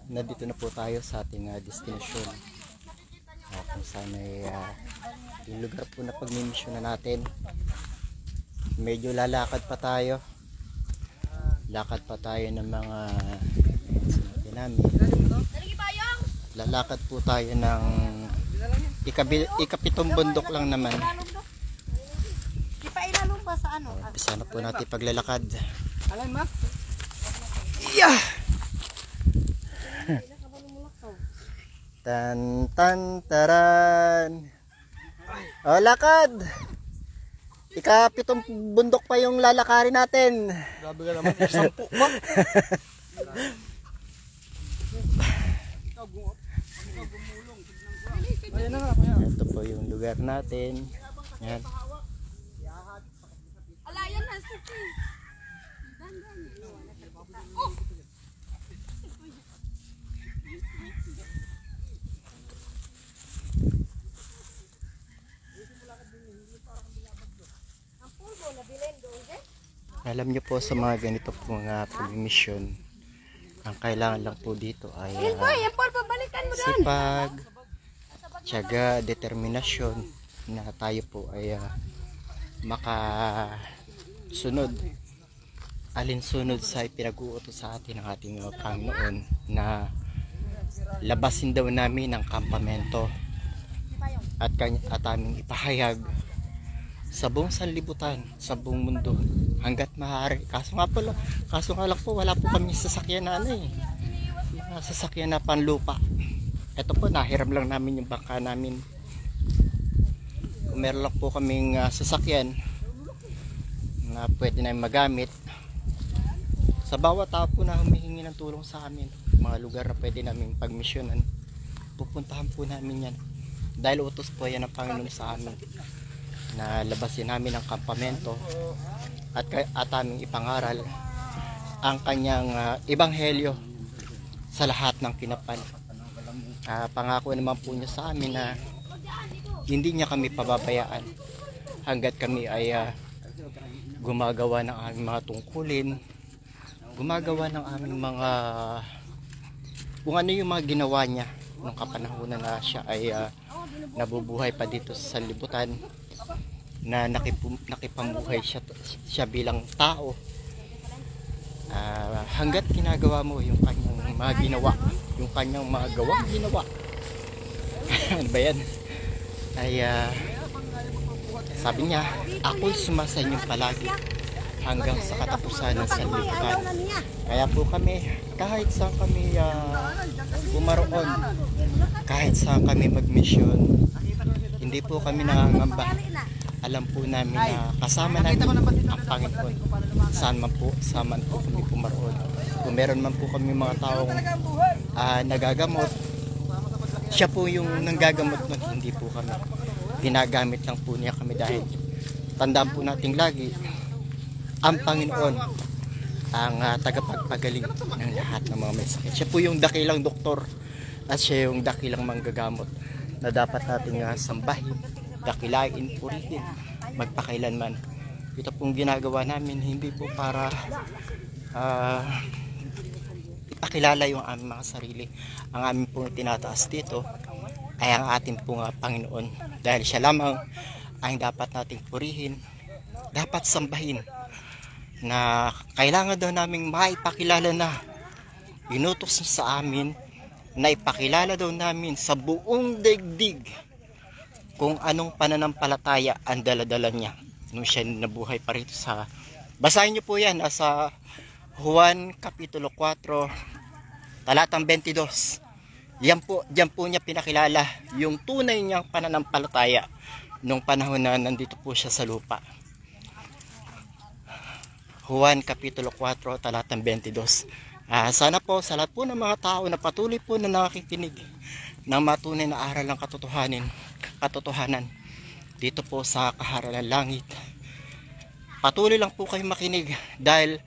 nandito na po tayo sa ating destination. Kung saan ay yung lugar po na pagmimisyon na natin. Medyo lalakad pa tayo. Lakad pa tayo ng mga namin. Lalakad po tayo ng ikapitong bundok lang naman. Umpisa na po natin paglalakad. Yeah! Tan tan taran. O, lakad. Ikapitong bundok pa yung lalakarin natin. Grabe ka naman, 10 pa. Ito po yung lugar natin. Yan. Alayan na suki. Alam nyo po sa mga ganito po mga pag-mission, ang kailangan lang po dito ay sipag, tiyaga, determinasyon na tayo po ay makasunod, alinsunod sa ipinag-uutos sa atin ng ating Panginoon na labasin daw namin ang kampamento at aming ipahayag sa buong sanlibutan, sa buong mundo hanggat maaari. Kaso nga lang po wala po kami sasakyan na mga sasakyan na panlupa. Ito po, nahiram lang namin yung bangka namin. Kung meron lang po kaming sasakyan na pwede namin magamit, sa bawat tao po na humihingi ng tulong sa amin, mga lugar na pwede namin pagmisyonan, pupuntahan po namin yan dahil utos po yan ng Panginoon sa amin na labasin namin ang kampamento at aming ipangaral ang kanyang ebanghelyo sa lahat ng kinapal. Pangako naman po niya sa amin na hindi niya kami pababayaan hanggat kami ay gumagawa ng aming mga tungkulin, gumagawa ng aming mga kung ano yung mga ginawa niya nung kapanahunan na siya ay nabubuhay pa dito sa sanlibutan, na nakipambuhay siya bilang tao. Hanggat ginagawa mo yung kanyang mga ginawa, yung kanyang mga gawang ginawa ano ba yan, ay sabi niya, ako'y sumasa inyo palagi hanggang sa katapusan ng sanlibutan. Kaya po kami, kahit saan kami bumaroon, kahit saan kami magmisyon, hindi po kami nangangamba. Alam po namin na kasama namin ang Panginoon saan man po kami pumaroon. Kung meron man po kami mga taong nagagamot, siya po yung nanggagamot nun, hindi po kami. Ginagamit lang po niya kami dahil tandaan po natin lagi, ang Panginoon ang tagapagpagaling ng lahat ng mga may sakit. Siya po yung dakilang doktor at siya yung dakilang manggagamot na dapat nating sambahin, dakilain, purihin, magpakailanman. Ito pong ginagawa namin hindi po para ipakilala yung aming mga sarili. Ang aming pong tinataas dito ay ang ating pong Panginoon, dahil siya lamang ang dapat nating purihin, dapat sambahin, na kailangan daw naming maipakilala na inutos sa amin na ipakilala daw namin sa buong daigdig kung anong pananampalataya ang daladala niya nung siya nabuhay pa rito sa... Basahin niyo po yan sa Juan Kapitulo 4 talatang 22. Diyan po niya pinakilala yung tunay niyang pananampalataya nung panahon na nandito po siya sa lupa. Juan Kapitulo 4 talatang 22. Sana po sa lahat po ng mga tao na patuloy po na nakikinig ng matunay na aral ng katotohanan dito po sa Kaharian ng Langit, patuloy lang po kayo makinig, dahil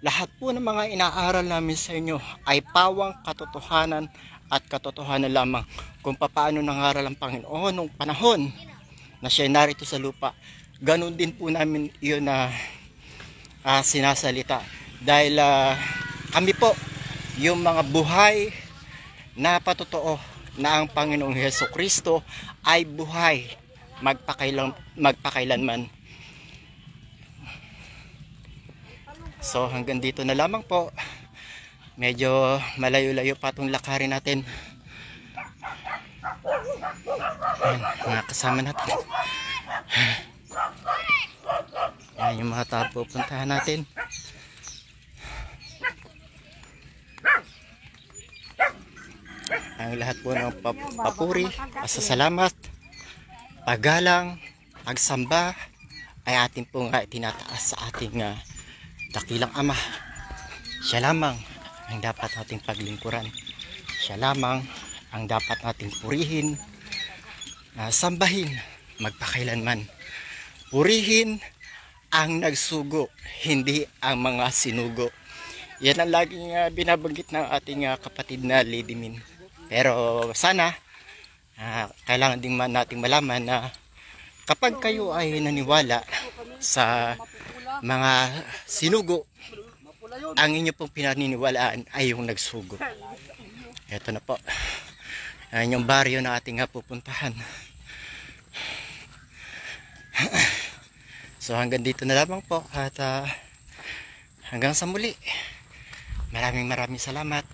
lahat po ng mga inaaral namin sa inyo ay pawang katotohanan at katotohanan lamang kung paano nangaral ang Panginoon nung panahon na siya narito sa lupa. Ganon din po namin iyon na sinasalita, dahil kami po yung mga buhay na patotoo na ang Panginoong Hesukristo ay buhay magpakailanman. So hanggang dito na lamang po. Medyo malayo-layo pa itong lakarin natin. Ayan, mga kasama natin. Ayan yung mga tao pupuntahan natin. Ang lahat po ng papuri, pasasalamat, paggalang, pagsamba ay ating po nga tinataas sa ating dakilang Ama. Siya lamang ang dapat nating paglingkuran. Siya lamang ang dapat nating purihin, sambahin magpakailanman. Purihin ang nagsugo, hindi ang mga sinugo. Yan ang laging binabanggit ng ating kapatid na Lady Min. Pero sana kailangan din nating malaman na kapag kayo ay naniwala sa mga sinugo, ang inyo pong pinaniniwalaan ay yung nagsugo. Ito na po. Ayan yung baryo na ating pupuntahan. So hanggang dito na lamang po at hanggang sa muli. Maraming salamat.